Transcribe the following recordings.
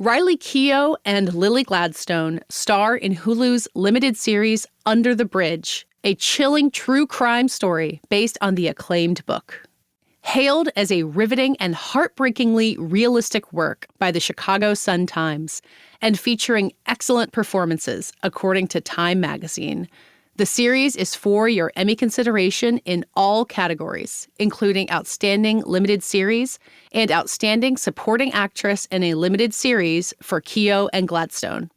Riley Keough and Lily Gladstone star in Hulu's limited series Under the Bridge, a chilling true crime story based on the acclaimed book. Hailed as a riveting and heartbreakingly realistic work by the Chicago Sun-Times and featuring excellent performances, according to Time magazine, the series is for your Emmy consideration in all categories, including Outstanding Limited Series and Outstanding Supporting Actress in a Limited Series for Keough and Gladstone.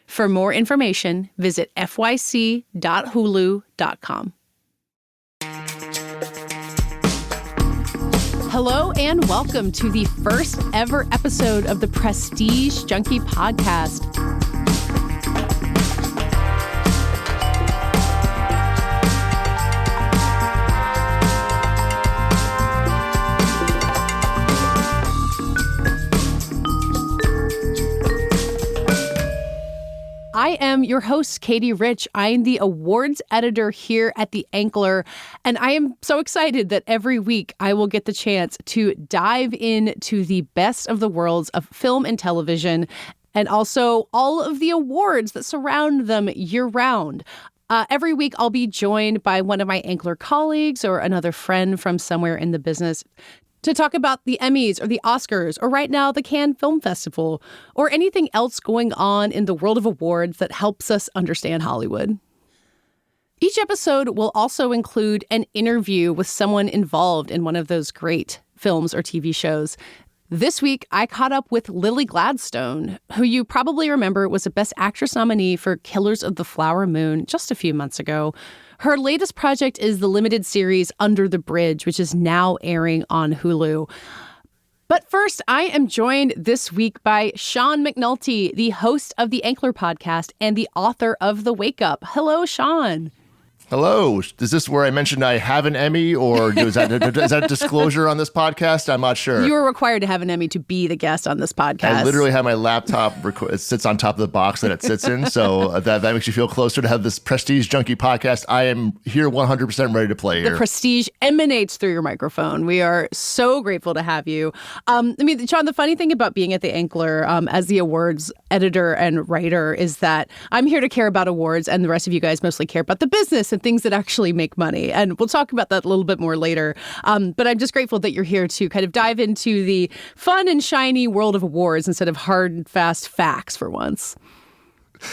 For more information, visit fyc.hulu.com. Hello and welcome to the first ever episode of the Prestige Junkie Podcast. I am your host, Katey Rich. I am the awards editor here at The Ankler, and I am so excited that every week I will get the chance to dive into the best of the worlds of film and television, and also all of the awards that surround them year-round. Every week, I'll be joined by one of my Ankler colleagues or another friend from somewhere in the business to talk about the Emmys or the Oscars or right now the Cannes Film Festival or anything else going on in the world of awards that helps us understand Hollywood. Each episode will also include an interview with someone involved in one of those great films or TV shows. This week, I caught up with Lily Gladstone, who you probably remember was a Best Actress nominee for Killers of the Flower Moon just a few months ago. Her latest project is the limited series Under the Bridge, which is now airing on Hulu. But first, I am joined this week by Sean McNulty, the host of the Ankler podcast and the author of The Wake-Up. Hello, Sean. Hello. Is this where I mentioned I have an Emmy, or is that a disclosure on this podcast? I'm not sure. You are required to have an Emmy to be the guest on this podcast. I literally have my laptop. It sits on top of the box that it sits in, so that makes you feel closer to have this Prestige Junkie podcast. I am here 100% ready to play here. The prestige emanates through your microphone. We are so grateful to have you. Sean, the funny thing about being at the Ankler as the awards editor and writer is that I'm here to care about awards, and the rest of you guys mostly care about the business and things that actually make money. And we'll talk about that a little bit more later. But I'm just grateful that you're here to kind of dive into the fun and shiny world of awards instead of hard and fast facts for once.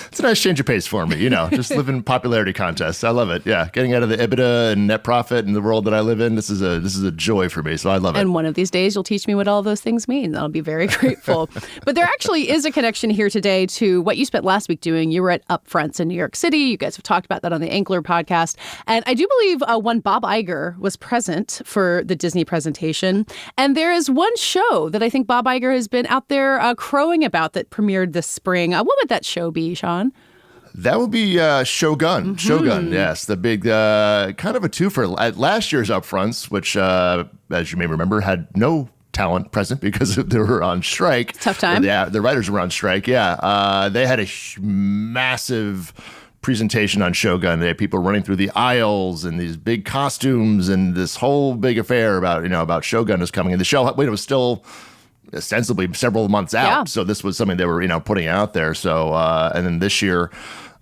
It's a nice change of pace for me, just living popularity contests. I love it. Yeah. Getting out of the EBITDA and net profit and the world that I live in. This is a joy for me. So I love it. And one of these days you'll teach me what all those things mean. I'll be very grateful. But there actually is a connection here today to what you spent last week doing. You were at Upfronts in New York City. You guys have talked about that on the Ankler podcast. And I do believe one Bob Iger was present for the Disney presentation. And there is one show that I think Bob Iger has been out there crowing about that premiered this spring. What would that show be, Sean? That would be Shogun. Mm-hmm. Shogun, yes. The big kind of a twofer at last year's Upfronts, which, as you may remember, had no talent present because they were on strike. Tough time. Yeah, the writers were on strike, yeah. They had a massive presentation on Shogun. They had people running through the aisles and these big costumes and this whole big affair about Shogun is coming. And the show, it was still ostensibly several months out. Yeah. So this was something they were, putting out there. So, and then this year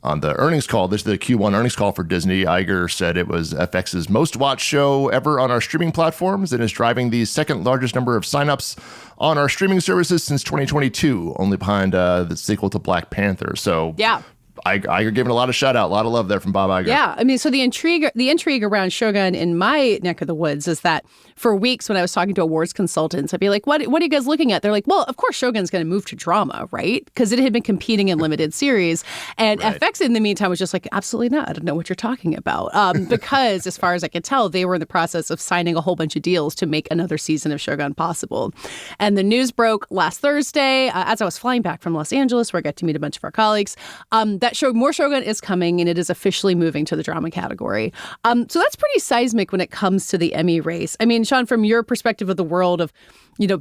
on the earnings call, the Q1 earnings call for Disney, Iger said it was FX's most watched show ever on our streaming platforms and is driving the second largest number of signups on our streaming services since 2022, only behind the sequel to Black Panther. So yeah. Iger giving a lot of shout out, a lot of love there from Bob Iger. Yeah, so the intrigue around Shogun in my neck of the woods is that for weeks when I was talking to awards consultants, I'd be like, what are you guys looking at? They're like, well, of course Shogun's going to move to drama, right? Because it had been competing in limited series. And right. FX in the meantime was just like, absolutely not. I don't know what you're talking about. Because as far as I could tell, they were in the process of signing a whole bunch of deals to make another season of Shogun possible. And the news broke last Thursday as I was flying back from Los Angeles, where I got to meet a bunch of our colleagues, that more Shogun is coming, and it is officially moving to the drama category. So that's pretty seismic when it comes to the Emmy race. I mean, Sean, from your perspective of the world of,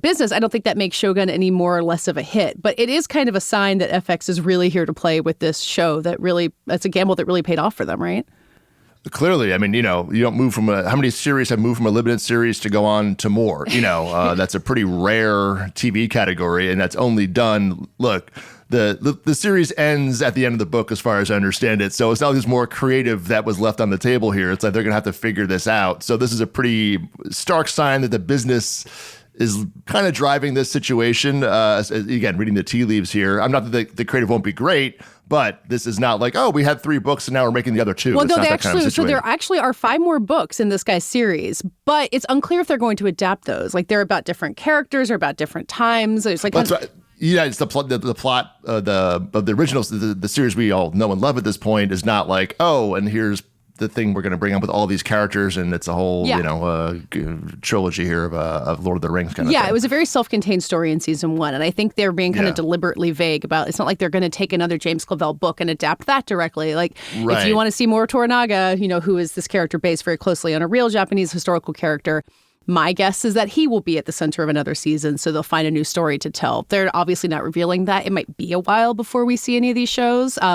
business, I don't think that makes Shogun any more or less of a hit. But it is kind of a sign that FX is really here to play with this show. That's a gamble that really paid off for them, right? Clearly, I mean, you don't move from how many series have moved from a limited series to go on to more? That's a pretty rare TV category, and that's only done. Look, the series ends at the end of the book, as far as I understand it. So it's not like there's more creative that was left on the table here. It's like they're going to have to figure this out. So this is a pretty stark sign that the business is kind of driving this situation. Again, reading the tea leaves here. I'm not that the creative won't be great, but this is not like, we had 3 books and now we're making the other 2. Well, no, so there actually are 5 more books in this guy's series, but it's unclear if they're going to adapt those. Like, they're about different characters or about different times. It's like it's the plot of the original, the series we all know and love at this point is not like, and here's the thing we're going to bring up with all these characters, and it's a whole trilogy here of Lord of the Rings kind of thing. It was a very self-contained story in season 1, and I think they're being kind of deliberately vague about. It's not like they're going to take another James Clavell book and adapt that directly. Like, if you want to see more Toranaga, who is this character based very closely on a real Japanese historical character, my guess is that he will be at the center of another season, so they'll find a new story to tell. They're obviously not revealing that. It might be a while before we see any of these shows. I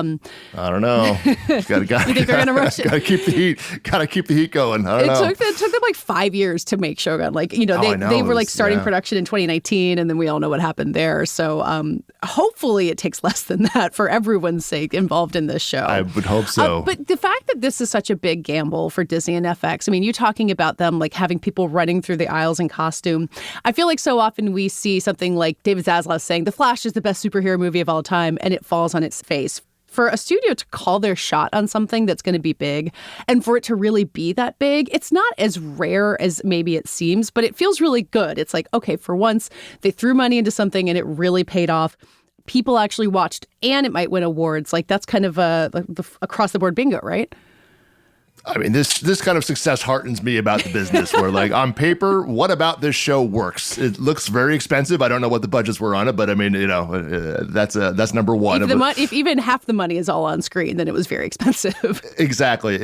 don't know. You think they're going to rush it? Got to keep the heat. Got to keep the heat going. I don't know. It took them like 5 years to make Shogun. Like, they were like starting production in 2019, and then we all know what happened there. So hopefully it takes less than that for everyone's sake involved in this show. I would hope so. But the fact that this is such a big gamble for Disney and FX, I mean, you talking about them like having people running through the aisles in costume. I feel like so often we see something like David Zaslav saying The Flash is the best superhero movie of all time, and it falls on its face. For a studio to call their shot on something that's going to be big, and for it to really be that big, it's not as rare as maybe it seems, but it feels really good. It's like, okay, for once, they threw money into something and it really paid off. People actually watched, and it might win awards. Like, that's kind of a across-the-board bingo, right? I mean, this kind of success heartens me about the business. Where, like, on paper, what about this show works? It looks very expensive. I don't know what the budgets were on it, but I mean, that's number one. If even half the money is all on screen, then it was very expensive. Exactly.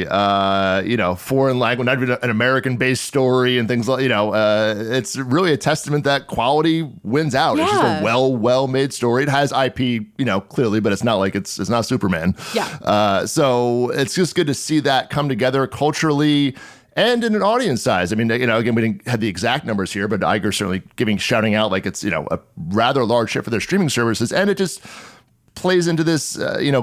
Foreign language, not even an American-based story, and things like it's really a testament that quality wins out. Yeah. It's just a well-made story. It has IP, clearly, but it's not like it's not Superman. Yeah. So it's just good to see that come together culturally and in an audience size. I mean, again, we didn't have the exact numbers here, but Iger's certainly shouting out like it's, a rather large hit for their streaming services. And it just plays into this,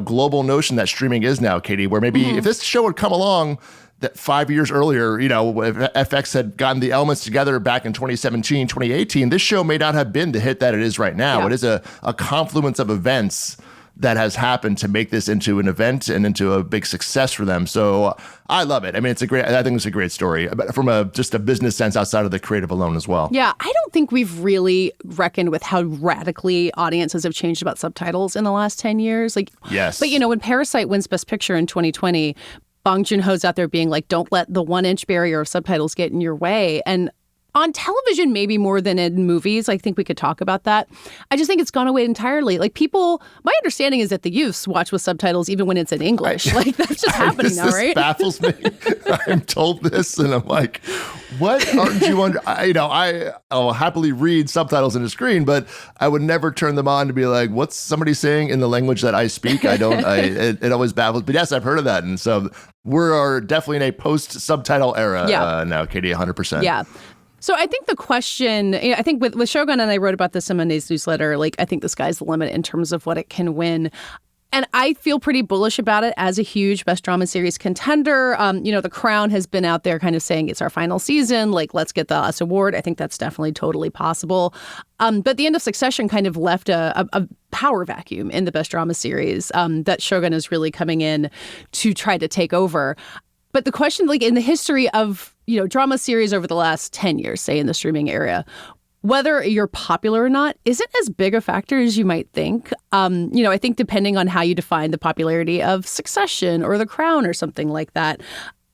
global notion that streaming is now, Katey, where maybe if this show had come along that 5 years earlier, if FX had gotten the elements together back in 2017, 2018, this show may not have been the hit that it is right now. Yeah. It is a confluence of events that has happened to make this into an event and into a big success for them. So I love it. I mean, I think it's a great story from just a business sense outside of the creative alone as well. Yeah, I don't think we've really reckoned with how radically audiences have changed about subtitles in the last 10 years. Yes. But, when Parasite wins Best Picture in 2020, Bong Joon-ho's out there being like, don't let the 1-inch barrier of subtitles get in your way. And on television, maybe more than in movies. I think we could talk about that. I just think it's gone away entirely. Like, people, my understanding is that the youths watch with subtitles even when it's in English. Like, that's just happening now, right? This baffles me. I'm told this, and I'm like, what aren't you under? I'll happily read subtitles on the screen, but I would never turn them on to be like, what's somebody saying in the language that I speak? It always baffles. But yes, I've heard of that. And so we're definitely in a post-subtitle era now, Katey, 100%. Yeah. So I think the question, I think with Shogun, and I wrote about this in Monday's newsletter, like, I think the sky's the limit in terms of what it can win. And I feel pretty bullish about it as a huge Best Drama Series contender. The Crown has been out there kind of saying it's our final season, like, let's get the last award. I think that's definitely totally possible. But the end of Succession kind of left a power vacuum in the Best Drama Series that Shogun is really coming in to try to take over. But the question, like, in the history of, drama series over the last 10 years, say in the streaming era, whether you're popular or not isn't as big a factor as you might think. I think depending on how you define the popularity of Succession or The Crown or something like that,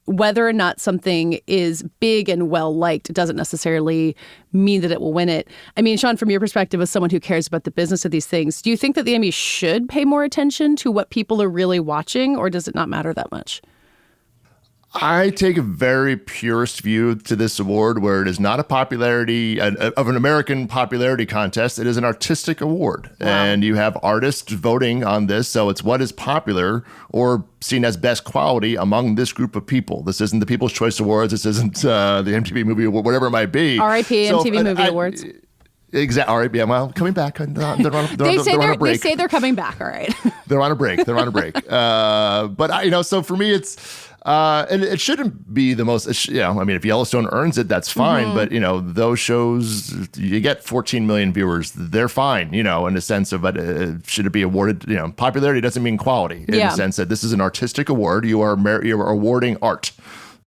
whether or not something is big and well-liked doesn't necessarily mean that it will win it. I mean, Sean, from your perspective as someone who cares about the business of these things, do you think that the Emmy should pay more attention to what people are really watching, or does it not matter that much? I take a very purist view to this award, where it is not a popularity of an American popularity contest. It is an artistic award. Wow. And you have artists voting on this. So it's what is popular or seen as best quality among this group of people. This isn't the People's Choice Awards. This isn't the MTV Movie Award, whatever it might be. R.I.P. MTV Movie Awards. Exactly. All right. Yeah. Well, coming back. They're on a break. They say they're coming back. All right. They're on a break. But so for me, it's. And it shouldn't be the most, I mean, if Yellowstone earns it, that's fine. Mm-hmm. But, those shows, you get 14 million viewers. They're fine, in the sense of, should it be awarded? Popularity doesn't mean quality in the sense that this is an artistic award. You are awarding art.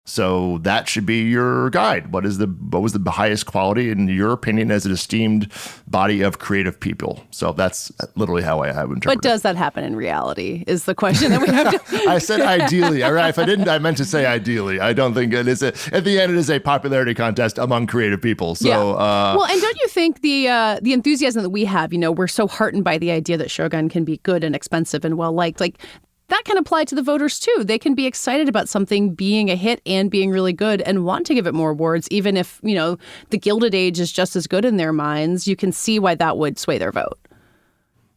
So that should be your guide. What was the highest quality in your opinion as an esteemed body of creative people? So that's literally how I have interpreted. But does that happen in reality is the question that we have to... I said ideally. All right. If I didn't, I meant to say ideally. I don't think it is. At the end, it is a popularity contest among creative people. So, well, and don't you think the enthusiasm that we have, we're so heartened by the idea that Shogun can be good and expensive and well-liked, like... That can apply to the voters, too. They can be excited about something being a hit and being really good and want to give it more awards, even if, the Gilded Age is just as good in their minds. You can see why that would sway their vote.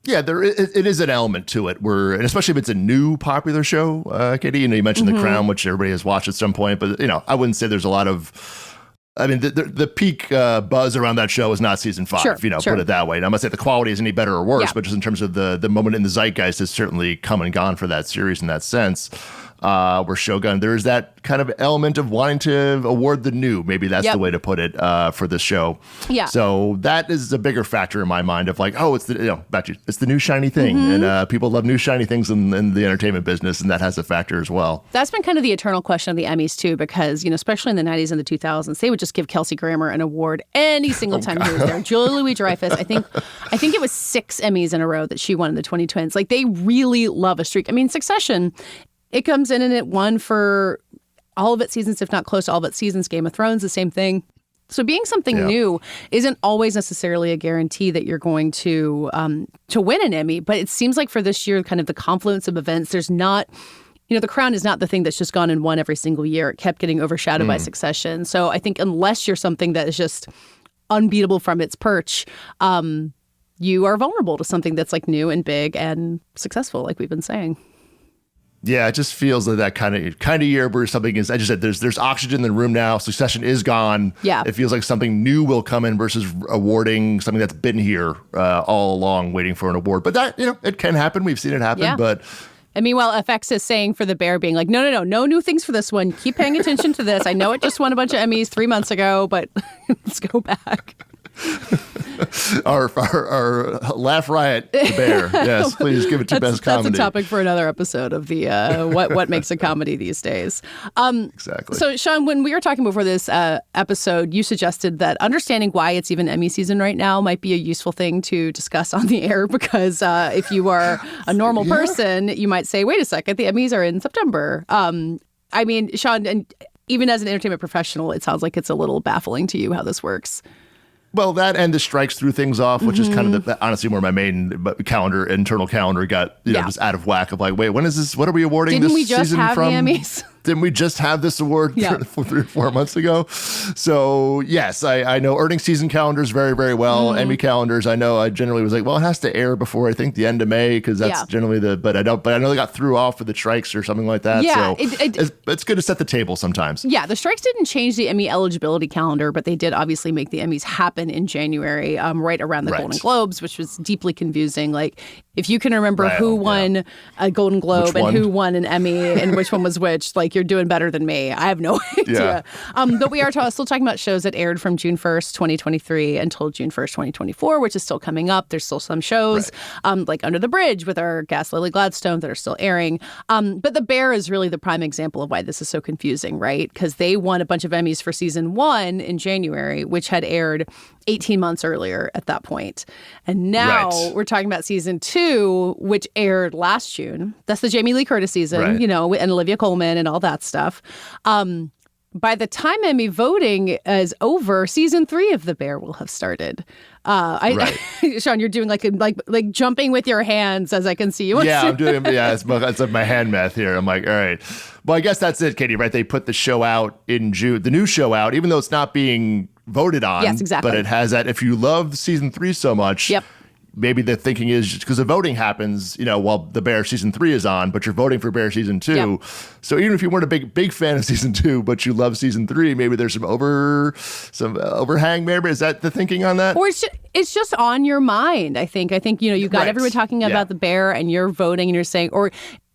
Yeah, it is an element to it, and especially if it's a new popular show, Katey. You mentioned The Crown, which everybody has watched at some point. But, I wouldn't say there's a lot of... I mean, the peak buzz around that show is not season 5, sure. Put it that way. And I'm not saying the quality is any better or worse, but just in terms of the moment in the zeitgeist has certainly come and gone for that series in that sense. Where Shogun, there's that kind of element of wanting to award the new. Maybe that's the way to put it for this show. Yeah. So that is a bigger factor in my mind of like, it's it's the new shiny thing, and people love new shiny things in the entertainment business, and that has a factor as well. That's been kind of the eternal question of the Emmys too, because especially in the 90s and the 2000s, they would just give Kelsey Grammer an award any single time he was there. Julia Louis-Dreyfus, I think it was 6 Emmys in a row that she won in the 2010s. Like they really love a streak. I mean, Succession. It comes in and it won for all of its seasons, if not close to all of its seasons. Game of Thrones, the same thing. So being something new isn't always necessarily a guarantee that you're going to win an Emmy. But it seems like for this year, kind of the confluence of events, there's not, The Crown is not the thing that's just gone and won every single year. It kept getting overshadowed by Succession. So I think unless you're something that is just unbeatable from its perch, you are vulnerable to something that's like new and big and successful, like we've been saying. Yeah, it just feels like that kind of year where something is. I just said there's oxygen in the room now. Succession is gone. Yeah, it feels like something new will come in versus awarding something that's been here all along, waiting for an award. But that it can happen. We've seen it happen. Yeah. But and meanwhile, FX is saying for The Bear, being like, no new things for this one. Keep paying attention to this. I know it just won a bunch of Emmys 3 months ago, but let's go back. our laugh riot, The Bear. Yes, please give it to best comedy. That's a topic for another episode of the what makes a comedy these days. Exactly. So, Sean, when we were talking before this episode, you suggested that understanding why it's even Emmy season right now might be a useful thing to discuss on the air, because if you are a normal person, you might say, wait a second, the Emmys are in September. I mean, Sean, and even as an entertainment professional, it sounds like it's a little baffling to you how this works. Well, that and the strikes threw things off, which is kind of honestly where my main internal calendar got just out of whack of like, wait, when is this? What are we awarding Didn't this season from? Didn't we just have the Emmys? Didn't we just have this award 3 or 4 months ago? So yes, I know earnings season calendars very, very well. Emmy calendars, I know I generally was like, well, it has to air before I think the end of May, because that's generally but I know they got threw off for the strikes or something like that. Yeah, so it's good to set the table sometimes. Yeah, the strikes didn't change the Emmy eligibility calendar, but they did obviously make the Emmys happen in January, right around the Golden Globes, which was deeply confusing. Like, if you can remember who won a Golden Globe and who won an Emmy and which one was which, like, you're doing better than me. I have no idea. Yeah. But we are still talking about shows that aired from June 1st, 2023 until June 1st, 2024, which is still coming up. There's still some shows like Under the Bridge with our guest Lily Gladstone that are still airing. But The Bear is really the prime example of why this is so confusing, right? Because they won a bunch of Emmys for season 1 in January, which had aired 18 months earlier at that point. And now we're talking about season 2, which aired last June. That's the Jamie Lee Curtis season, and Olivia Colman and all that stuff. By the time Emmy voting is over, season 3 of The Bear will have started. Right. Sean, you're doing like jumping with your hands, as I can see you. Yeah, I'm doing. Yeah, it's like my hand math here. I'm like, all right. Well, I guess that's it, Katey. Right? They put the show out in June. The new show out, even though it's not being voted on. Yes, exactly. But it has that. If you love season 3 so much. Yep. Maybe the thinking is because the voting happens, while the Bear season 3 is on, but you're voting for Bear season 2. Yep. So even if you weren't a big fan of season 2, but you love season 3, maybe there's some overhang. Maybe is that the thinking on that? Or it's just on your mind. I think you got Right. everyone talking about the Bear, and you're voting, and you're saying, or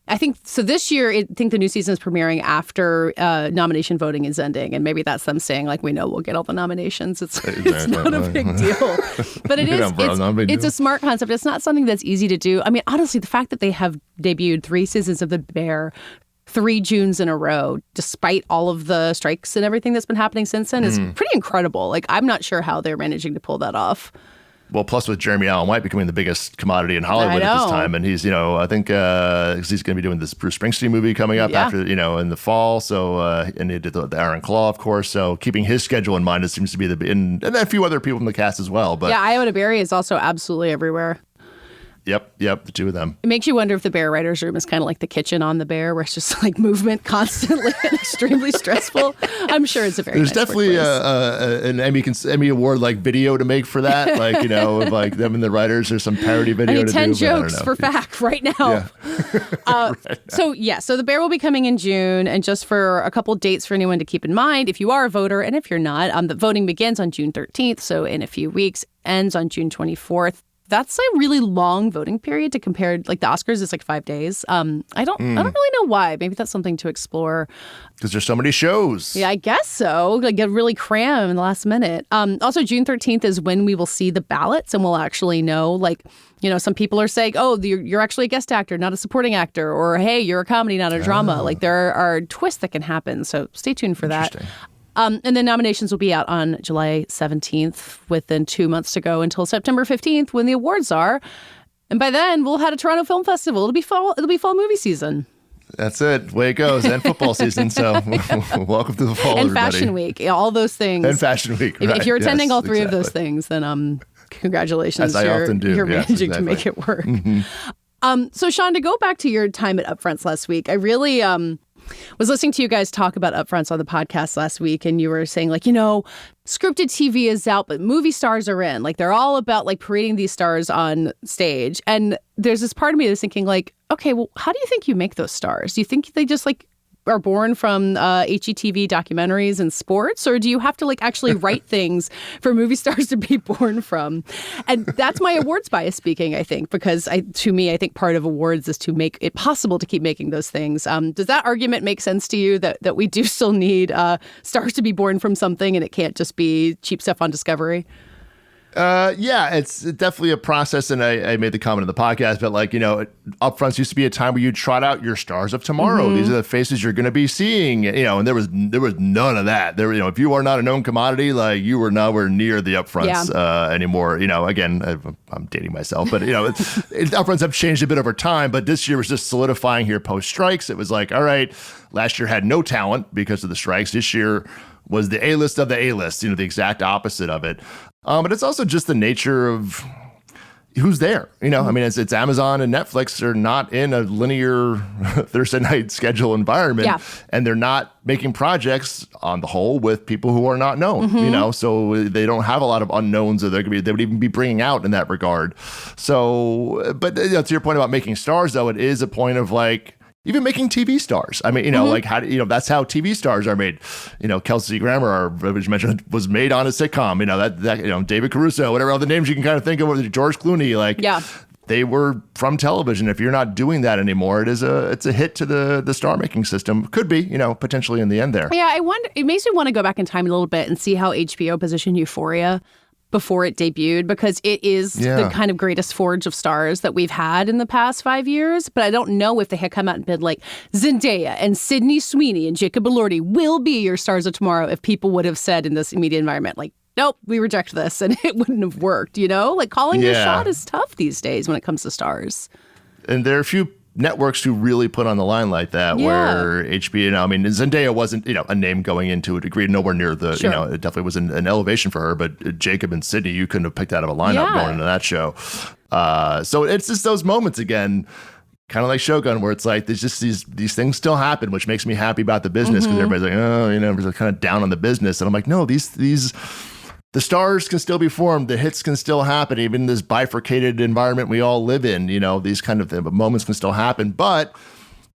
I think so. This year, I think the new season is premiering after nomination voting is ending, and maybe that's them saying, like, we know we'll get all the nominations. It's not a big deal, but it is. It's a smart concept. It's not something that's easy to do. I mean, honestly, the fact that they have debuted 3 seasons of The Bear, 3 Junes in a row, despite all of the strikes and everything that's been happening since then, is pretty incredible. Like, I'm not sure how they're managing to pull that off. Well, plus with Jeremy Allen White becoming the biggest commodity in Hollywood at this time. And he's, I think he's going to be doing this Bruce Springsteen movie coming up after, in the fall. So, and he did the Aaron Claw, of course. So keeping his schedule in mind, it seems to be and a few other people from the cast as well. But yeah, Iona Barry is also absolutely everywhere. Yep, the 2 of them. It makes you wonder if the Bear writer's room is kind of like the kitchen on the Bear, where it's just like movement constantly and extremely stressful. I'm sure it's a very There's nice definitely an Emmy Award like video to make for that, like of like them and the writers. There's some parody video. 10 to do, jokes for fact right now. Yeah. Right now. So the Bear will be coming in June, and just for a couple dates for anyone to keep in mind, if you are a voter and if you're not, the voting begins on June 13th, so in a few weeks, ends on June 24th. That's a really long voting period to compare. Like the Oscars is like 5 days. I don't really know why. Maybe that's something to explore. Because there's so many shows. Yeah, I guess so. Like get really cram in the last minute. Also, June 13th is when we will see the ballots, and we'll actually know. Like, some people are saying, "Oh, you're actually a guest actor, not a supporting actor," or "Hey, you're a comedy, not a drama." Like there are twists that can happen. So stay tuned for that. And then nominations will be out on July 17th, within 2 months to go until September 15th, when the awards are. And by then, we'll have a Toronto Film Festival. It'll be fall movie season. That's it. Way it goes. And football season. So welcome to the fall, and everybody. Fashion Week. All those things. And Fashion Week. If you're attending all 3 of those things, then congratulations. As I often do. You're managing to make it work. So, Sean, to go back to your time at Upfronts last week, I really was listening to you guys talk about Upfronts on the podcast last week, and you were saying, like, scripted TV is out, but movie stars are in. Like, they're all about, like, parading these stars on stage. And there's this part of me that's thinking, like, okay, well, how do you think you make those stars? Do you think they just, like, are born from HGTV documentaries and sports, or do you have to like actually write things for movie stars to be born from? And that's my awards bias speaking, I think, because to me, I think part of awards is to make it possible to keep making those things. Does that argument make sense to you that we do still need stars to be born from something and it can't just be cheap stuff on Discovery? Yeah, it's definitely a process, and I made the comment in the podcast, but like, Upfronts used to be a time where you trot out your stars of tomorrow. These are the faces you're going to be seeing, and there was none of that. There, if you are not a known commodity, like you were nowhere near the Upfronts anymore. Again, I'm dating myself, but Upfronts have changed a bit over time, but this year was just solidifying here post strikes. It was like, all right, last year had no talent because of the strikes. This year was the A-list of the A-list, the exact opposite of it. But it's also just the nature of who's there. I mean, it's Amazon and Netflix are not in a linear Thursday night schedule environment, and they're not making projects on the whole with people who are not known, so they don't have a lot of unknowns that they would even be bringing out in that regard. So, but to your point about making stars, though, it is a point of like, even making TV stars. I mean, like how that's how TV stars are made. Kelsey Grammer, as you mentioned, was made on a sitcom. That David Caruso, whatever other names you can kind of think of, George Clooney. They were from television. If you're not doing that anymore, it's a hit to the star making system. Could be, potentially in the end there. Yeah, I wonder. It makes me want to go back in time a little bit and see how HBO positioned Euphoria before it debuted, because it is the kind of greatest forge of stars that we've had in the past 5 years. But I don't know if they had come out and been like, Zendaya and Sydney Sweeney and Jacob Elordi will be your stars of tomorrow, if people would have said in this media environment, like, nope, we reject this, and it wouldn't have worked, Like calling your shot is tough these days when it comes to stars. And there are a few networks to really put on the line like that, where HBO, I mean, Zendaya wasn't, a name going into a degree, nowhere near the, it definitely was an elevation for her, but Jacob and Sydney, you couldn't have picked out of a lineup going into that show. So it's just those moments again, kind of like Shogun, where it's like there's just these things still happen, which makes me happy about the business, because everybody's like, everybody's kind of down on the business, and I'm like, no, the stars can still be formed, the hits can still happen, even in this bifurcated environment we all live in. These kind of moments can still happen, but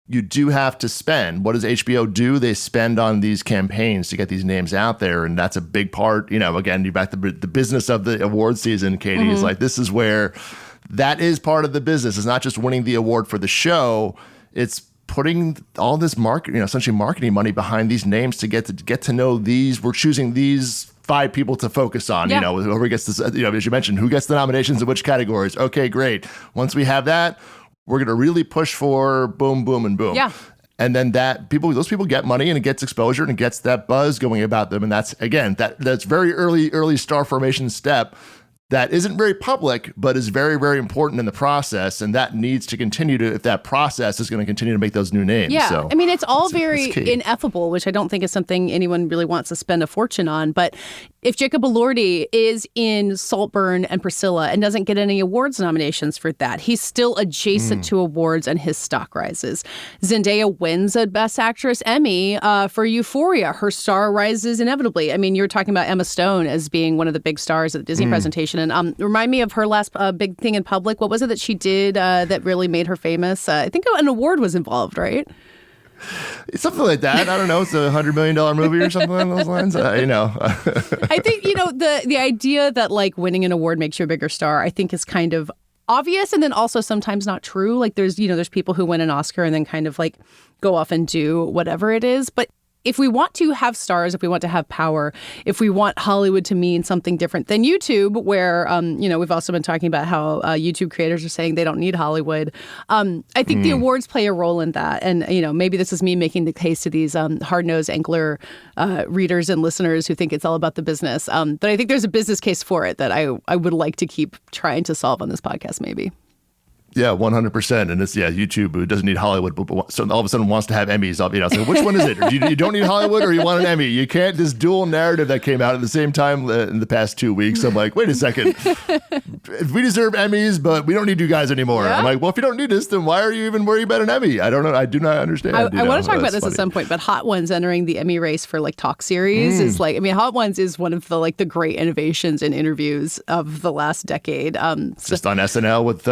you do have to spend. What does HBO do? They spend on these campaigns to get these names out there, and that's a big part. Again, you're back to the business of the award season, Katey, is like, this is where that is part of the business. It's not just winning the award for the show. It's putting all this essentially marketing money behind these names to get to know these. We're choosing these 5 people to focus on, whoever gets this, as you mentioned, who gets the nominations in which categories. Okay, great. Once we have that, we're going to really push for boom, boom, and boom. Yeah. And then those people get money, and it gets exposure, and it gets that buzz going about them. And that's, again, that's very early star formation step that isn't very public, but is very, very important in the process. And that needs to continue if that process is going to continue to make those new names. Yeah. So I mean, it's all very ineffable, which I don't think is something anyone really wants to spend a fortune on. But if Jacob Elordi is in Saltburn and Priscilla and doesn't get any awards nominations for that, he's still adjacent to awards and his stock rises. Zendaya wins a Best Actress Emmy for Euphoria. Her star rises inevitably. I mean, you're talking about Emma Stone as being one of the big stars at the Disney presentation. And remind me of her last big thing in public. What was it that she did that really made her famous? I think an award was involved, right? Something like that. I don't know. It's a $100 million movie or something along those lines. I think, the idea that like winning an award makes you a bigger star, I think is kind of obvious, and then also sometimes not true. Like there's people who win an Oscar and then kind of like go off and do whatever it is. But if we want to have stars, if we want to have power, if we want Hollywood to mean something different than YouTube, where, we've also been talking about how YouTube creators are saying they don't need Hollywood. I think the awards play a role in that. And, maybe this is me making the case to these hard-nosed angler readers and listeners who think it's all about the business. But I think there's a business case for it that I would like to keep trying to solve on this podcast, maybe. Yeah, 100%. And it's, YouTube, who doesn't need Hollywood, but so all of a sudden wants to have Emmys. So which one is it? You don't need Hollywood or you want an Emmy? You can't, this dual narrative that came out at the same time in the past 2 weeks. I'm like, wait a second. We deserve Emmys, but we don't need you guys anymore. Yeah? I'm like, well, if you don't need us, then why are you even worried about an Emmy? I don't know. I do not understand. I want to talk about this at some point, but Hot Ones entering the Emmy race for like talk series is like, Hot Ones is one of the great innovations in interviews of the last decade. Just on SNL with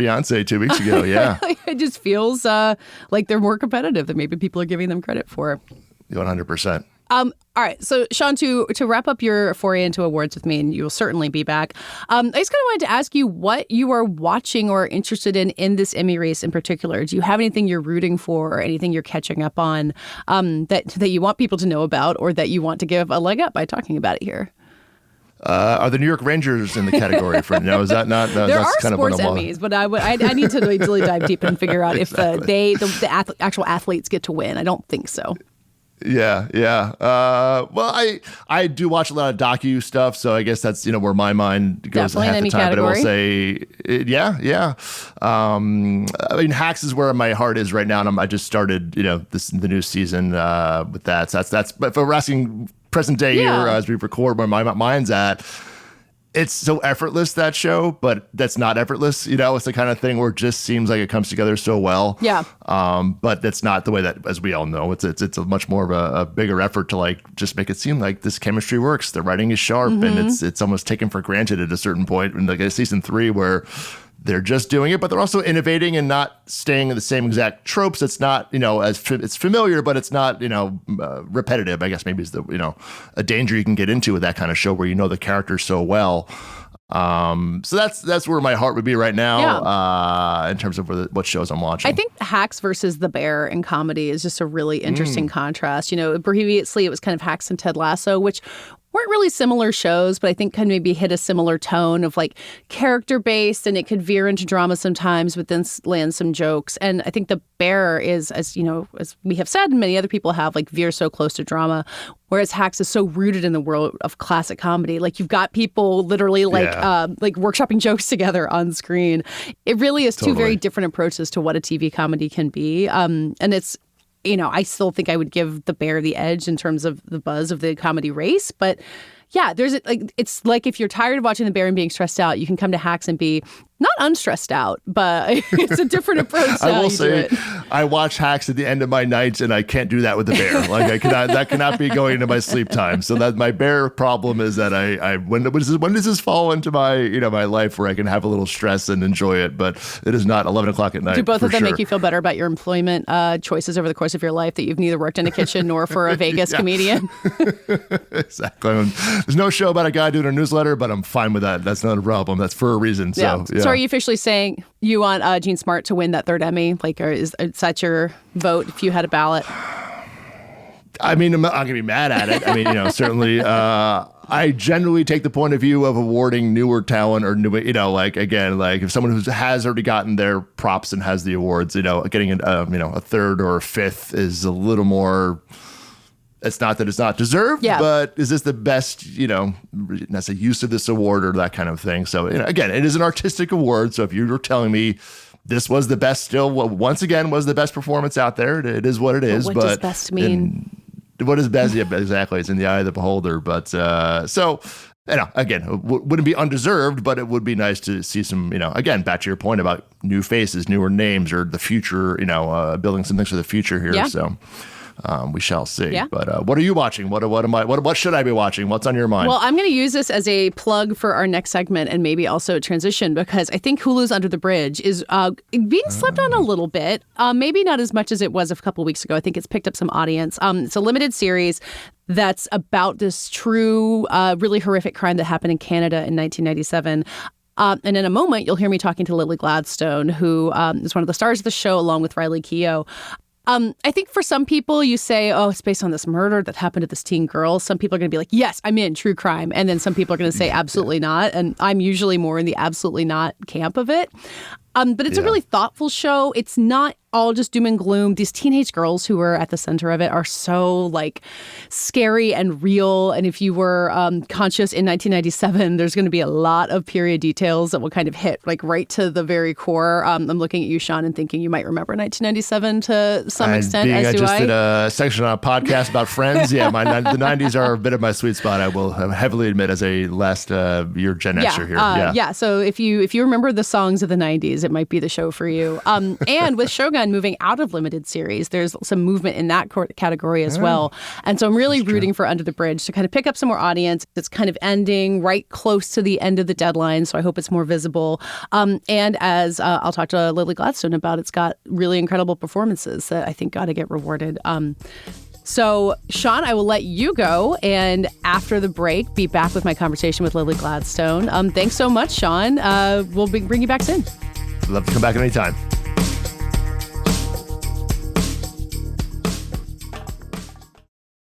Beyonce 2 weeks ago, yeah. It just feels like they're more competitive than maybe people are giving them credit for. 100%. All right. So, Sean, to wrap up your foray into awards with me, and you will certainly be back, I just kind of wanted to ask you what you are watching or interested in this Emmy race in particular. Do you have anything you're rooting for or anything you're catching up on that you want people to know about or that you want to give a leg up by talking about it here? Are the New York Rangers in the category for now? Is that not? There that's are kind sports of Emmys, but I need to really dive deep and figure out if the actual athletes get to win. I don't think so. Yeah. Well, I do watch a lot of docu stuff, so I guess that's where my mind goes definitely half the time. Category. But I will say, yeah. Hacks is where my heart is right now, and I just started the new season with that. So that's. But if we're asking present day here as we record, where my mind's at. It's so effortless, that show, but that's not effortless. It's the kind of thing where it just seems like it comes together so well. Yeah. But that's not the way that, as we all know, it's a much more of a bigger effort to like just make it seem like this chemistry works. The writing is sharp, and it's almost taken for granted at a certain point. In like season 3, where they're just doing it, but they're also innovating and not staying in the same exact tropes. It's not, it's familiar, but it's not, repetitive, I guess maybe is a danger you can get into with that kind of show where the characters so well. So that's where my heart would be right now, in terms of what shows I'm watching. I think Hacks versus The Bear in comedy is just a really interesting contrast. Previously it was kind of Hacks and Ted Lasso, which weren't really similar shows, but I think kind of maybe hit a similar tone of like character-based, and it could veer into drama sometimes, but then land some jokes. And I think The Bear is, as you know, as we have said and many other people have, like veer so close to drama, whereas Hacks is so rooted in the world of classic comedy. Like you've got people literally like workshopping jokes together on screen. It really is two very different approaches to what a TV comedy can be. And it's, you know, I still think I would give The Bear the edge in terms of the buzz of the comedy race. But yeah, it's like if you're tired of watching The Bear and being stressed out, you can come to Hacks and be not unstressed out, but it's a different approach. I will say, I watch Hacks at the end of my nights, and I can't do that with The Bear. Like that cannot be going into my sleep time. So that my Bear problem is that when does this fall into my my life where I can have a little stress and enjoy it? But it is not 11 o'clock at night. Do both of them make you feel better about your employment choices over the course of your life, that you've neither worked in a kitchen nor for a Vegas comedian? Exactly. There's no show about a guy doing a newsletter, but I'm fine with that. That's not a problem. That's for a reason. So So are you officially saying you want Gene Smart to win that third Emmy? Like, is that your vote if you had a ballot? I mean, I'm not going to be mad at it. I mean, certainly I generally take the point of view of awarding newer talent or new, like, again, like if someone who has already gotten their props and has the awards, getting a third or a fifth is a little more. It's not that it's not deserved, but is this the best, that's a use of this award or that kind of thing. So, again, it is an artistic award. So if you were telling me this was the best once again, was the best performance out there, it is what it is. What does best mean? What is best? Yeah, exactly. It's in the eye of the beholder. But so, again, it wouldn't be undeserved, but it would be nice to see some, again, back to your point about new faces, newer names, or the future, building some things for the future here. Yeah. So. We shall see. Yeah. But what are you watching? What should I be watching? What's on your mind? Well, I'm going to use this as a plug for our next segment and maybe also a transition, because I think Hulu's Under the Bridge is being slept on a little bit. Maybe not as much as it was a couple weeks ago. I think it's picked up some audience. It's a limited series that's about this true, really horrific crime that happened in Canada in 1997. And in a moment, you'll hear me talking to Lily Gladstone, who is one of the stars of the show, along with Riley Keough. I think for some people, you say, oh, it's based on this murder that happened to this teen girl. Some people are going to be like, yes, I'm in true crime. And then some people are going to say absolutely not. And I'm usually more in the absolutely not camp of it. But it's a really thoughtful show. It's not all just doom and gloom. These teenage girls who are at the center of it are so like scary and real. And if you were conscious in 1997, there's going to be a lot of period details that will kind of hit like right to the very core. I'm looking at you, Sean, and thinking you might remember 1997 to some extent, as do I. I just did a section on a podcast about Friends. Yeah, the 90s are a bit of my sweet spot, I will heavily admit, as a last year Gen Xer here. So if you remember the songs of the 90s, it might be the show for you. And with Shogun moving out of limited series, there's some movement in that category as well. And so I'm really rooting for Under the Bridge to kind of pick up some more audience. It's kind of ending right close to the end of the deadline, so I hope it's more visible. And as I'll talk to Lily Gladstone about, it's got really incredible performances that I think got to get rewarded. So, Sean, I will let you go, and after the break, be back with my conversation with Lily Gladstone. Thanks so much, Sean. We'll bring you back soon. I'd love to come back anytime.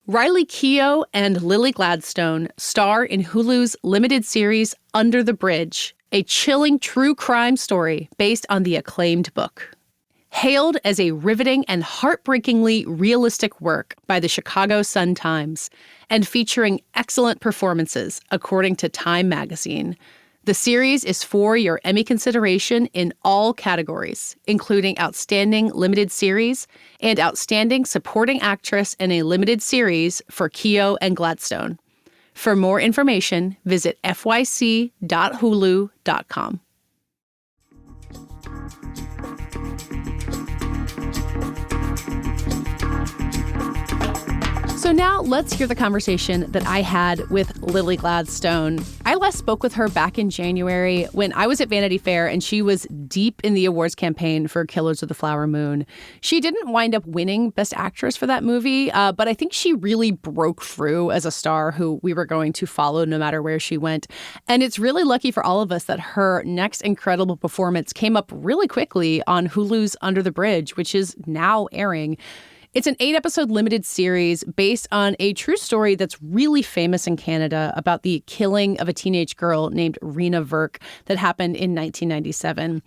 Riley Keough and Lily Gladstone star in Hulu's limited series Under the Bridge, a chilling true crime story based on the acclaimed book. Hailed as a riveting and heartbreakingly realistic work by the Chicago Sun-Times and featuring excellent performances, according to Time magazine, the series is for your Emmy consideration in all categories, including Outstanding Limited Series and Outstanding Supporting Actress in a Limited Series for Keough and Gladstone. For more information, visit fyc.hulu.com. So now let's hear the conversation that I had with Lily Gladstone. I last spoke with her back in January when I was at Vanity Fair and she was deep in the awards campaign for Killers of the Flower Moon. She didn't wind up winning Best Actress for that movie, but I think she really broke through as a star who we were going to follow no matter where she went. And it's really lucky for all of us that her next incredible performance came up really quickly on Hulu's Under the Bridge, which is now airing. It's an 8-episode limited series based on a true story that's really famous in Canada about the killing of a teenage girl named Rena Verk that happened in 1997.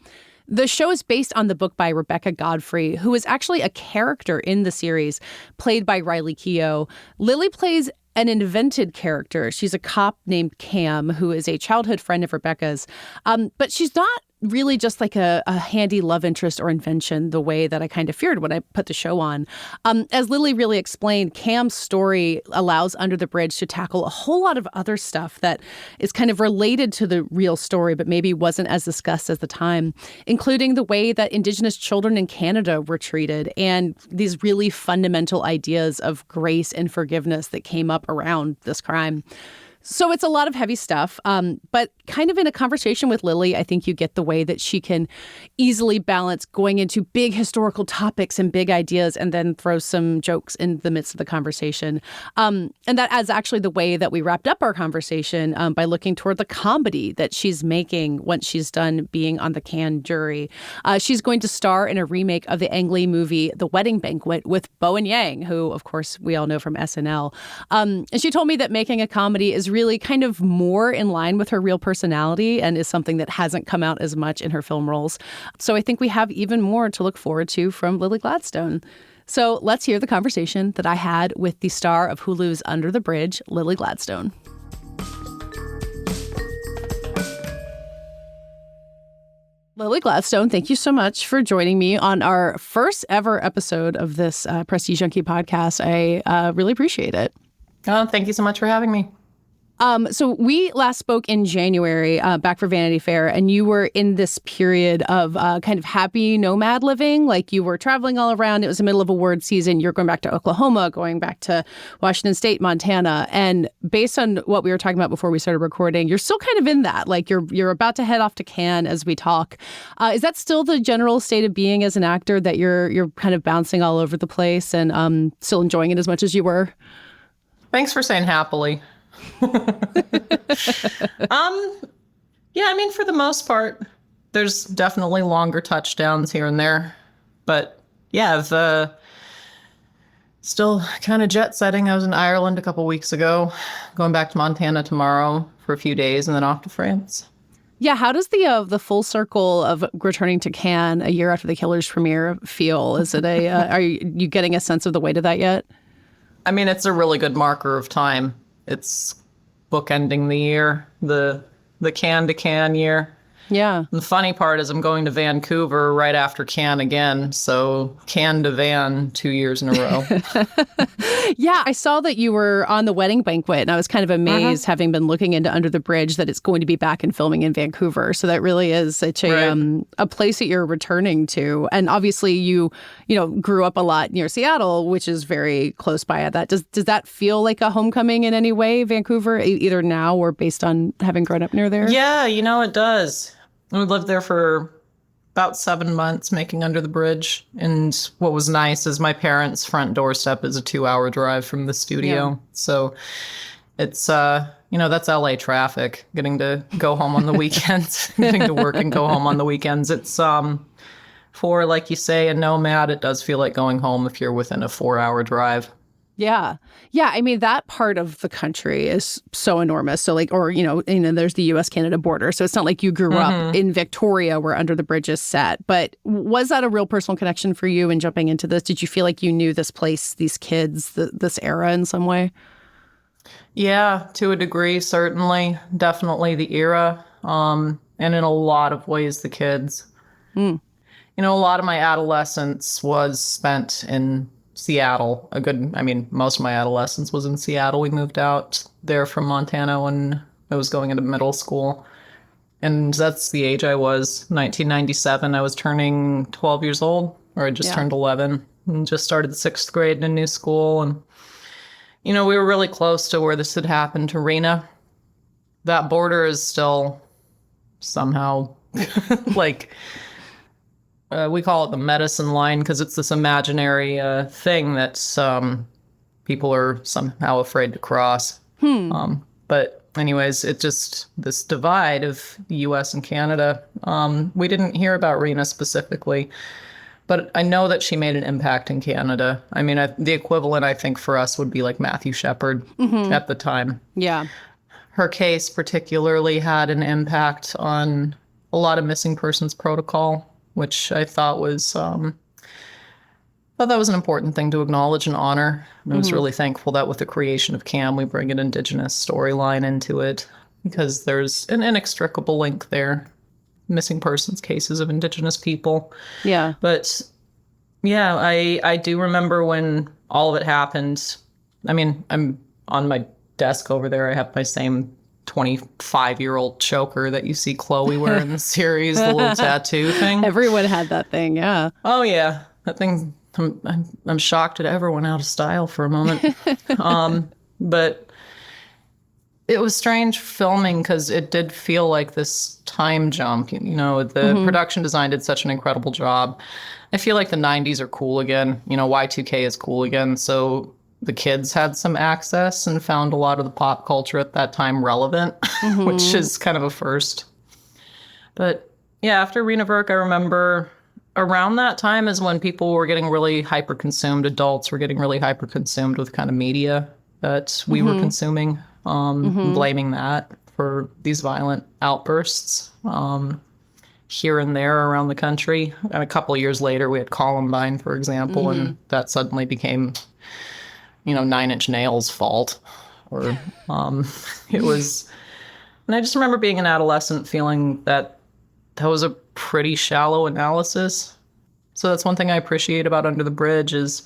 The show is based on the book by Rebecca Godfrey, who is actually a character in the series, played by Riley Keough. Lily plays an invented character. She's a cop named Cam, who is a childhood friend of Rebecca's. But she's not really just like a handy love interest or invention the way that I kind of feared when I put the show on. As Lily really explained, Cam's story allows Under the Bridge to tackle a whole lot of other stuff that is kind of related to the real story, but maybe wasn't as discussed at the time, including the way that Indigenous children in Canada were treated and these really fundamental ideas of grace and forgiveness that came up around this crime. So it's a lot of heavy stuff, but kind of in a conversation with Lily, I think you get the way that she can easily balance going into big historical topics and big ideas and then throw some jokes in the midst of the conversation. And that adds actually the way that we wrapped up our conversation by looking toward the comedy that she's making once she's done being on the Cannes jury. She's going to star in a remake of the Ang Lee movie, The Wedding Banquet, with Bowen Yang, who, of course, we all know from SNL. And she told me that making a comedy is really kind of more in line with her real personality and is something that hasn't come out as much in her film roles. So I think we have even more to look forward to from Lily Gladstone. So let's hear the conversation that I had with the star of Hulu's Under the Bridge, Lily Gladstone. Lily Gladstone, thank you so much for joining me on our first ever episode of this Prestige Junkie podcast. I really appreciate it. Oh, thank you so much for having me. So we last spoke in January, back for Vanity Fair, and you were in this period of kind of happy nomad living. Like you were traveling all around. It was the middle of award season. You're going back to Oklahoma, going back to Washington State, Montana. And based on what we were talking about before we started recording, you're still kind of in that. Like you're about to head off to Cannes as we talk. Is that still the general state of being as an actor, that you're kind of bouncing all over the place and still enjoying it as much as you were? Thanks for saying happily. Yeah, I mean, for the most part, there's definitely longer touchdowns here and there. But yeah, I've still kind of jet setting. I was in Ireland a couple weeks ago, going back to Montana tomorrow for a few days and then off to France. Yeah, how does the full circle of returning to Cannes a year after The Killers premiere feel? Is it are you getting a sense of the weight of that yet? I mean, it's a really good marker of time. It's bookending the year, the Cannes to Cannes year. Yeah. The funny part is I'm going to Vancouver right after Cannes again. So Cannes to Van 2 years in a row. Yeah, I saw that you were on The Wedding Banquet, and I was kind of amazed, having been looking into Under the Bridge, that it's going to be back and filming in Vancouver. So that really is such a place that you're returning to. And obviously you grew up a lot near Seattle, which is very close by at that. Does that feel like a homecoming in any way, Vancouver, either now or based on having grown up near there? Yeah, it does. We lived there for about 7 months making Under the Bridge. And what was nice is my parents' front doorstep is a 2-hour drive from the studio. Yeah. So it's, that's LA traffic, getting to go home on the weekends, getting to work and go home on the weekends. It's, for, like you say, a nomad, it does feel like going home if you're within a 4-hour drive. Yeah. Yeah. I mean, that part of the country is so enormous. So there's the U.S.-Canada border. So it's not like you grew up in Victoria where Under the Bridge is set. But was that a real personal connection for you in jumping into this? Did you feel like you knew this place, these kids, this era in some way? Yeah, to a degree, certainly. Definitely the era. And in a lot of ways, the kids. A lot of my adolescence was spent in Seattle. Most of my adolescence was in Seattle. We moved out there from Montana when I was going into middle school. And that's the age I was. 1997, I was turning 12 years old, or I just turned 11 and just started the 6th grade in a new school. And, we were really close to where this had happened to Rena. That border is still somehow we call it the medicine line because it's this imaginary thing that people are somehow afraid to cross. But anyways, it just, this divide of the U.S. and Canada. We didn't hear about Rena specifically But I know that she made an impact in Canada. I mean, the equivalent, I think, for us would be like Matthew Shepard at the time. Yeah. Her case particularly had an impact on a lot of missing persons protocol, which I thought was that was an important thing to acknowledge and honor. And I was really thankful that with the creation of CAM, we bring an Indigenous storyline into it, because there's an inextricable link there. Missing persons cases of Indigenous people. Yeah. But yeah, I do remember when all of it happened. I mean, I'm on my desk over there. I have my same 25-year-old choker that you see Chloe wear in the series, the little tattoo thing. Everyone had that thing, yeah. Oh yeah, that thing. I'm shocked it ever went out of style for a moment. But it was strange filming because it did feel like this time jump. You know, the production design did such an incredible job. I feel like the 90s are cool again. You know, Y2K is cool again. So the kids had some access and found a lot of the pop culture at that time relevant, which is kind of a first. But yeah, after Rena Verk, I remember around that time is when people were getting really hyper-consumed. Adults were getting really hyper-consumed with kind of media that we were consuming, blaming that for these violent outbursts here and there around the country. And a couple of years later, we had Columbine, for example, and that suddenly became, you know, Nine Inch Nails' fault. Or it was... And I just remember being an adolescent feeling that was a pretty shallow analysis. So that's one thing I appreciate about Under the Bridge is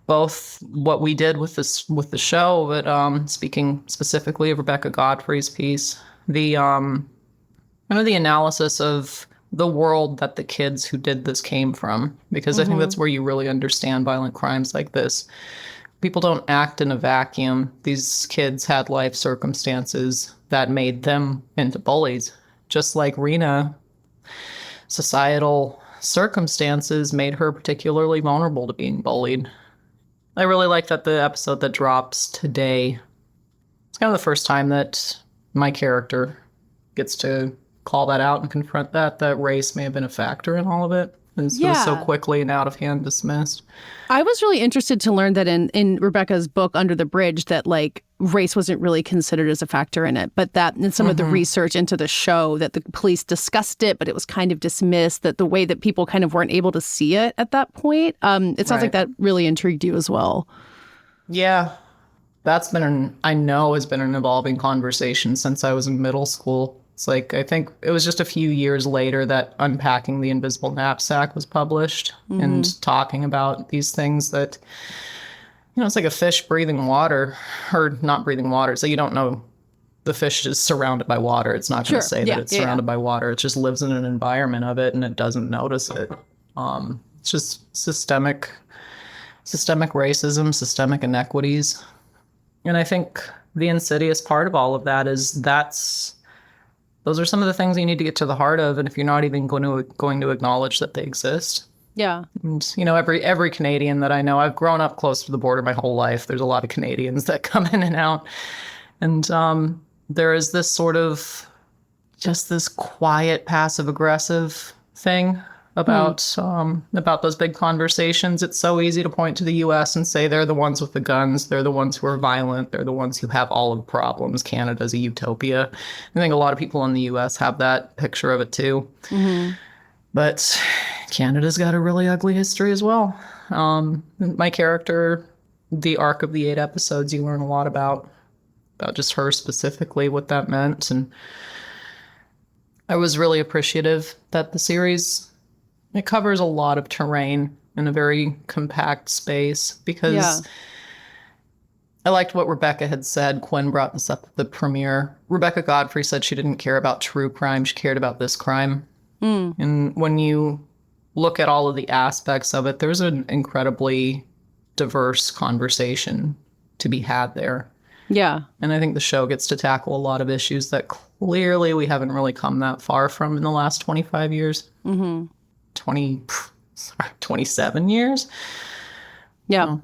both what we did with the show, but speaking specifically of Rebecca Godfrey's piece, the the analysis of the world that the kids who did this came from, because I think that's where you really understand violent crimes like this. People don't act in a vacuum. These kids had life circumstances that made them into bullies. Just like Rena, societal circumstances made her particularly vulnerable to being bullied. I really like that the episode that drops today, it's kind of the first time that my character gets to call that out and confront that race may have been a factor in all of it. It was so quickly and out of hand dismissed. I was really interested to learn that in Rebecca's book, Under the Bridge, that like race wasn't really considered as a factor in it, but that in some of the research into the show that the police discussed it, but it was kind of dismissed, that the way that people kind of weren't able to see it at that point. It sounds like that really intrigued you as well. Yeah, that's I know has been an evolving conversation since I was in middle school. It's like, I think it was just a few years later that Unpacking the Invisible Knapsack was published and talking about these things that, you know, it's like a fish breathing water, or not breathing water. So you don't know the fish is surrounded by water. It's not going to say that it's surrounded by water. It just lives in an environment of it and it doesn't notice it. It's just systemic racism, systemic inequities. And I think the insidious part of all of that is those are some of the things you need to get to the heart of, and if you're not even going to acknowledge that they exist. Yeah. And, you know, every Canadian that I know, I've grown up close to the border my whole life. There's a lot of Canadians that come in and out. And there is this sort of just this quiet passive-aggressive thing about those big conversations. It's so easy to point to the U.S. and say they're the ones with the guns. They're the ones who are violent. They're the ones who have all of the problems. Canada's a utopia. I think a lot of people in the U.S. have that picture of it too. But Canada's got a really ugly history as well. My character, the arc of the 8 episodes, you learn a lot about just her specifically, what that meant. And I was really appreciative that the series, it covers a lot of terrain in a very compact space, because I liked what Rebecca had said. Quinn brought this up at the premiere. Rebecca Godfrey said she didn't care about true crime. She cared about this crime. And when you look at all of the aspects of it, there's an incredibly diverse conversation to be had there. Yeah. And I think the show gets to tackle a lot of issues that clearly we haven't really come that far from in the last 25 years. 27 years. Yeah.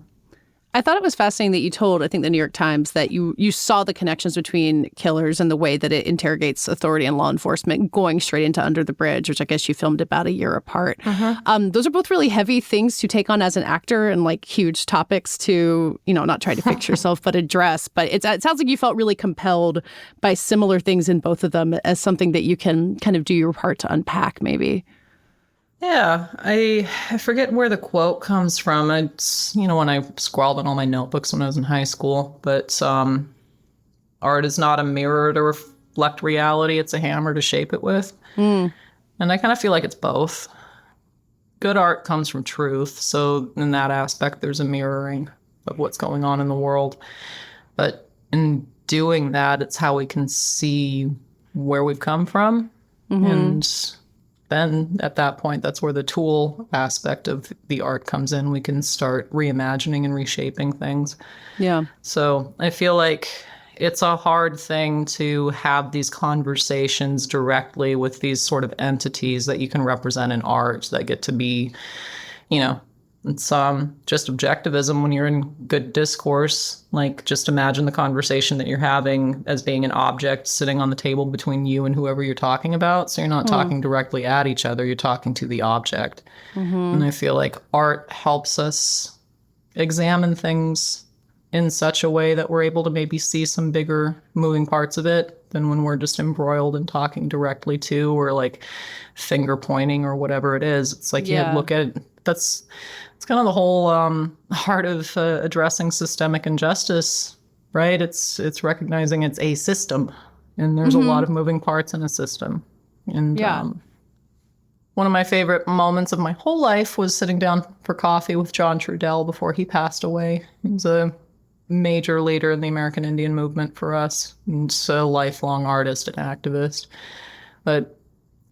I thought it was fascinating that you told, I think, the New York Times that you saw the connections between Killers and the way that it interrogates authority and law enforcement going straight into Under the Bridge, which I guess you filmed about a year apart. Those are both really heavy things to take on as an actor and like huge topics to, not try to fix yourself, but address. But it sounds like you felt really compelled by similar things in both of them as something that you can kind of do your part to unpack, maybe. Yeah, I forget where the quote comes from. It's, when I scrawled in all my notebooks when I was in high school, but art is not a mirror to reflect reality. It's a hammer to shape it with. And I kind of feel like it's both. Good art comes from truth. So in that aspect, there's a mirroring of what's going on in the world. But in doing that, it's how we can see where we've come from. And then at that point, that's where the tool aspect of the art comes in. We can start reimagining and reshaping things. Yeah. So I feel like it's a hard thing to have these conversations directly with these sort of entities that you can represent in art that get to be, it's just objectivism when you're in good discourse. Like, just imagine the conversation that you're having as being an object sitting on the table between you and whoever you're talking about. So you're not talking directly at each other. You're talking to the object. And I feel like art helps us examine things in such a way that we're able to maybe see some bigger moving parts of it than when we're just embroiled in talking directly to, or like finger pointing or whatever it is. It's like, you look at it. It's kind of the whole heart of addressing systemic injustice, right? It's recognizing it's a system, and there's a lot of moving parts in a system. And one of my favorite moments of my whole life was sitting down for coffee with John Trudell before he passed away. He was a major leader in the American Indian movement for us, and a lifelong artist and activist. But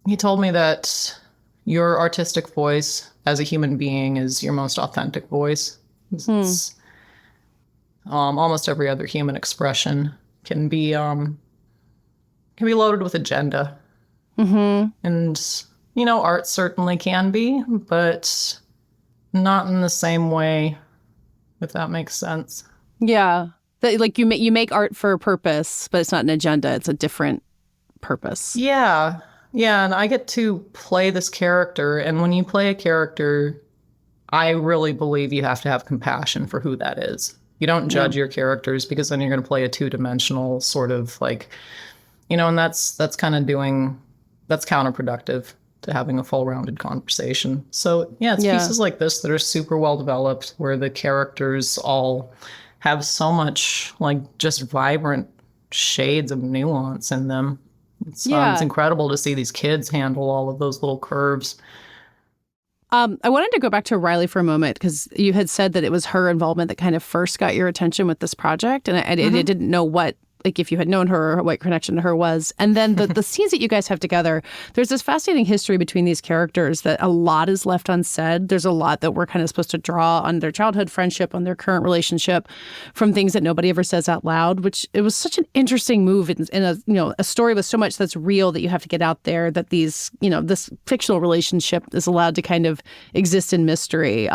he told me that your artistic voice as a human being is your most authentic voice. It's, almost every other human expression can be loaded with agenda. And, art certainly can be, but not in the same way, if that makes sense. Yeah. Like you make art for a purpose, but it's not an agenda. It's a different purpose. Yeah. Yeah, and I get to play this character, and when you play a character, I really believe you have to have compassion for who that is. You don't judge your characters, because then you're going to play a two-dimensional sort of like, and that's kind of that's counterproductive to having a full-rounded conversation. So it's pieces like this that are super well developed, where the characters all have so much like just vibrant shades of nuance in them. It's incredible to see these kids handle all of those little curves. I wanted to go back to Riley for a moment, because you had said that it was her involvement that kind of first got your attention with this project. And I didn't know what, like, if you had known her or what your connection to her was. And then the scenes that you guys have together, there's this fascinating history between these characters that a lot is left unsaid. There's a lot that we're kind of supposed to draw on their childhood friendship, on their current relationship, from things that nobody ever says out loud, which it was such an interesting move in a story with so much that's real that you have to get out there, that these, this fictional relationship is allowed to kind of exist in mystery.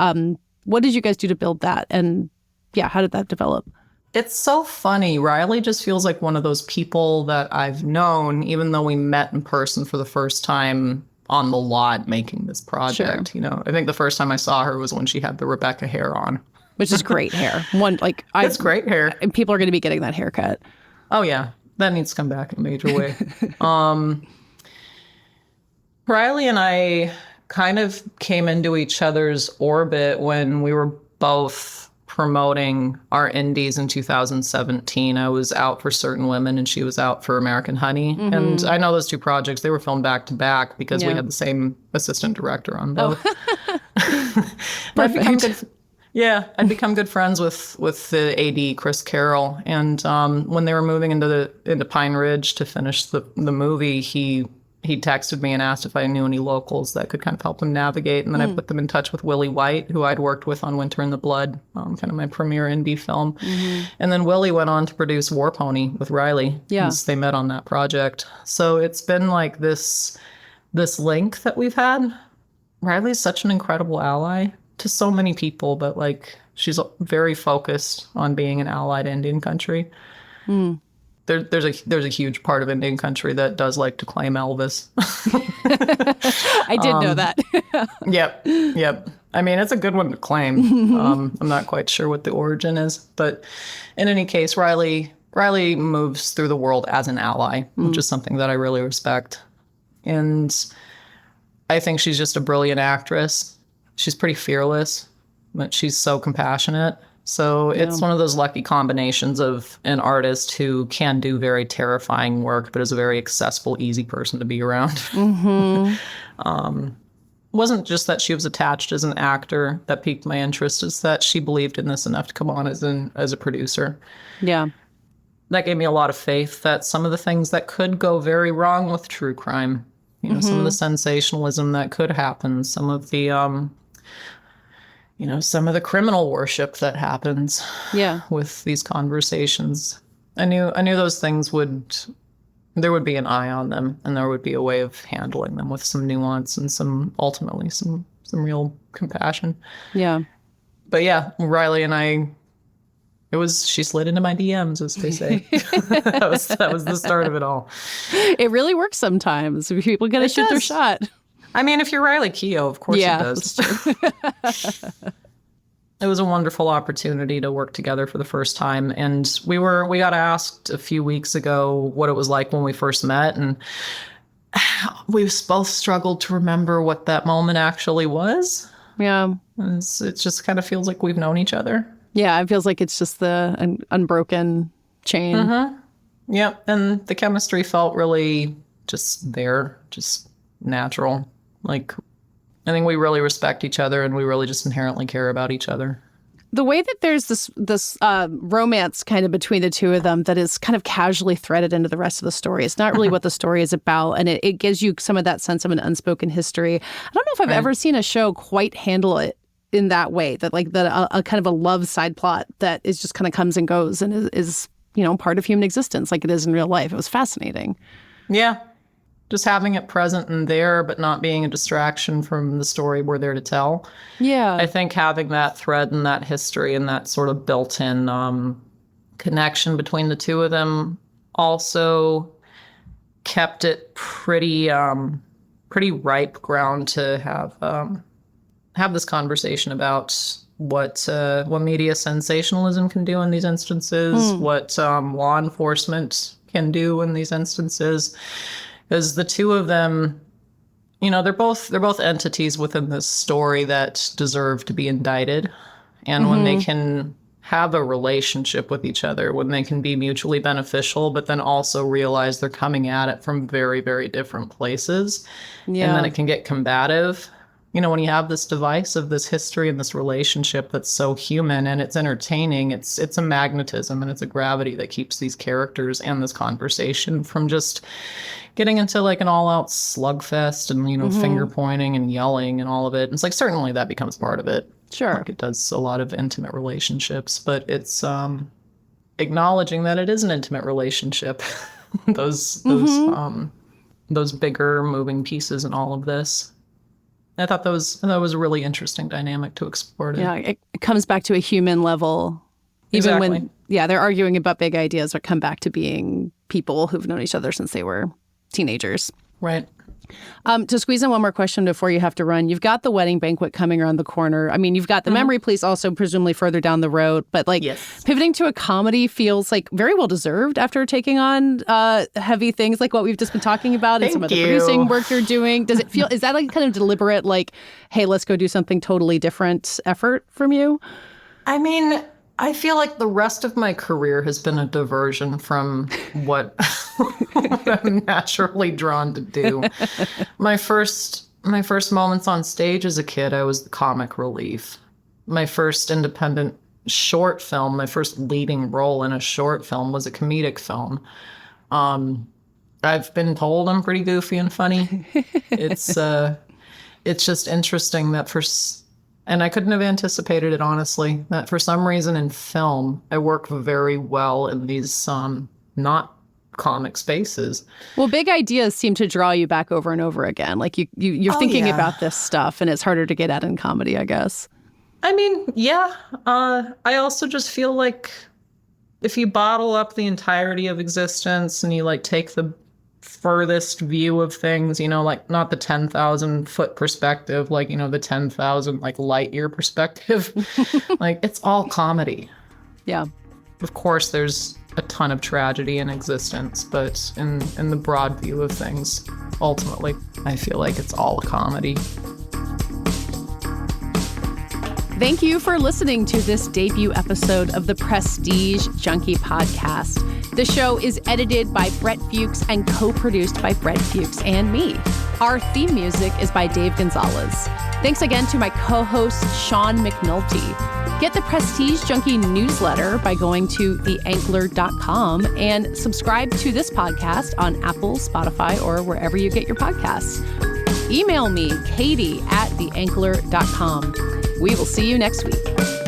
What did you guys do to build that? And how did that develop? It's so funny. Riley just feels like one of those people that I've known, even though we met in person for the first time on the lot making this project. Sure. I think the first time I saw her was when she had the Rebecca hair on. Which is great hair. It's great hair. And people are going to be getting that haircut. Oh, yeah. That needs to come back in a major way. Riley and I kind of came into each other's orbit when we were both promoting our indies in 2017. I was out for Certain Women and she was out for American Honey. And I know those two projects, they were filmed back to back because we had the same assistant director on both. I'd become good friends with the AD, Chris Carroll. And when they were moving into Pine Ridge to finish the movie, he texted me and asked if I knew any locals that could kind of help them navigate. And then I put them in touch with Willie White, who I'd worked with on Winter in the Blood, kind of my premiere indie film. And then Willie went on to produce War Pony with Riley. Because they met on that project. So it's been like this link that we've had. Riley's such an incredible ally to so many people, but like She's very focused on being an allied Indian country. There's a huge part of Indian country that does like to claim Elvis. I did know that. Yep. I mean, it's a good one to claim. I'm not quite sure what the origin is, but in any case, Riley moves through the world as an ally, which is something that I really respect. And I think she's just a brilliant actress. She's pretty fearless, but she's so compassionate. So it's one of those lucky combinations of an artist who can do very terrifying work, but is a very accessible, easy person to be around. Wasn't just that she was attached as an actor that piqued my interest, it's that she believed in this enough to come on as a producer. Yeah. That gave me a lot of faith that some of the things that could go very wrong with true crime, some of the sensationalism that could happen, some of the some of the criminal worship that happens with these conversations. I knew those things there would be an eye on them, and there would be a way of handling them with some nuance and ultimately some real compassion. Yeah. But yeah, Riley and I, she slid into my DMs, as they say. that was the start of it all. It really works sometimes. People got to shoot their shot. I mean, if you're Riley Keough, of course it does. That's true. It was a wonderful opportunity to work together for the first time. And we got asked a few weeks ago what it was like when we first met. And we both struggled to remember what that moment actually was. Yeah. It just kind of feels like we've known each other. Yeah, it feels like it's just an unbroken chain. Yep. And the chemistry felt really just there, just natural. Like, I think we really respect each other, and we really just inherently care about each other. The way that there's this romance kind of between the two of them that is kind of casually threaded into the rest of the story. It's not really what the story is about, and it gives you some of that sense of an unspoken history. I don't know if I've ever seen a show quite handle it in that way, that a kind of a love side plot that is just kind of comes and goes and is part of human existence like it is in real life. It was fascinating. Yeah. Just having it present and there, but not being a distraction from the story we're there to tell. Yeah. I think having that thread and that history and that sort of built-in connection between the two of them also kept it pretty ripe ground to have this conversation about what media sensationalism can do in these instances, what law enforcement can do in these instances. Because the two of them, they're both entities within this story that deserve to be indicted. And when they can have a relationship with each other, when they can be mutually beneficial, but then also realize they're coming at it from very, very different places. Yeah. And then it can get combative. When you have this device of this history and this relationship that's so human and it's entertaining, it's a magnetism and it's a gravity that keeps these characters and this conversation from just getting into like an all-out slugfest and, finger pointing and yelling and all of it. It's like, certainly that becomes part of it. Sure. Like it does a lot of intimate relationships, but it's acknowledging that it is an intimate relationship. those bigger moving pieces and all of this. I thought that was a really interesting dynamic to explore. Yeah, it comes back to a human level. Even when, they're arguing about big ideas, but come back to being people who've known each other since they were teenagers. Right. To squeeze in one more question before you have to run, you've got the wedding banquet coming around the corner. I mean, you've got the memory police also presumably further down the road, but pivoting to a comedy feels like very well deserved after taking on heavy things like what we've just been talking about and some of the producing work you're doing. Does it feel, is that like kind of deliberate, like, hey, let's go do something totally different effort from you? I mean, I feel like the rest of my career has been a diversion from what I'm naturally drawn to do. My first moments on stage as a kid, I was the comic relief. My first independent short film, my first leading role in a short film was a comedic film. I've been told I'm pretty goofy and funny. It's just interesting that and I couldn't have anticipated it, honestly, that for some reason in film, I work very well in these not comic spaces. Well, big ideas seem to draw you back over and over again. Like you're thinking about this stuff, and it's harder to get at in comedy, I guess. I mean, yeah. I also just feel like if you bottle up the entirety of existence and you like take the furthest view of things, like not the 10,000 foot perspective, like, the 10,000 like light year perspective, like it's all comedy. Yeah. Of course, there's a ton of tragedy in existence, but in the broad view of things, ultimately, I feel like it's all a comedy. Thank you for listening to this debut episode of the Prestige Junkie podcast. The show is edited by Brett Fuchs and co-produced by Brett Fuchs and me. Our theme music is by Dave Gonzalez. Thanks again to my co-host, Sean McNulty. Get the Prestige Junkie newsletter by going to theankler.com and subscribe to this podcast on Apple, Spotify, or wherever you get your podcasts. Email me, Katey@theankler.com. We will see you next week.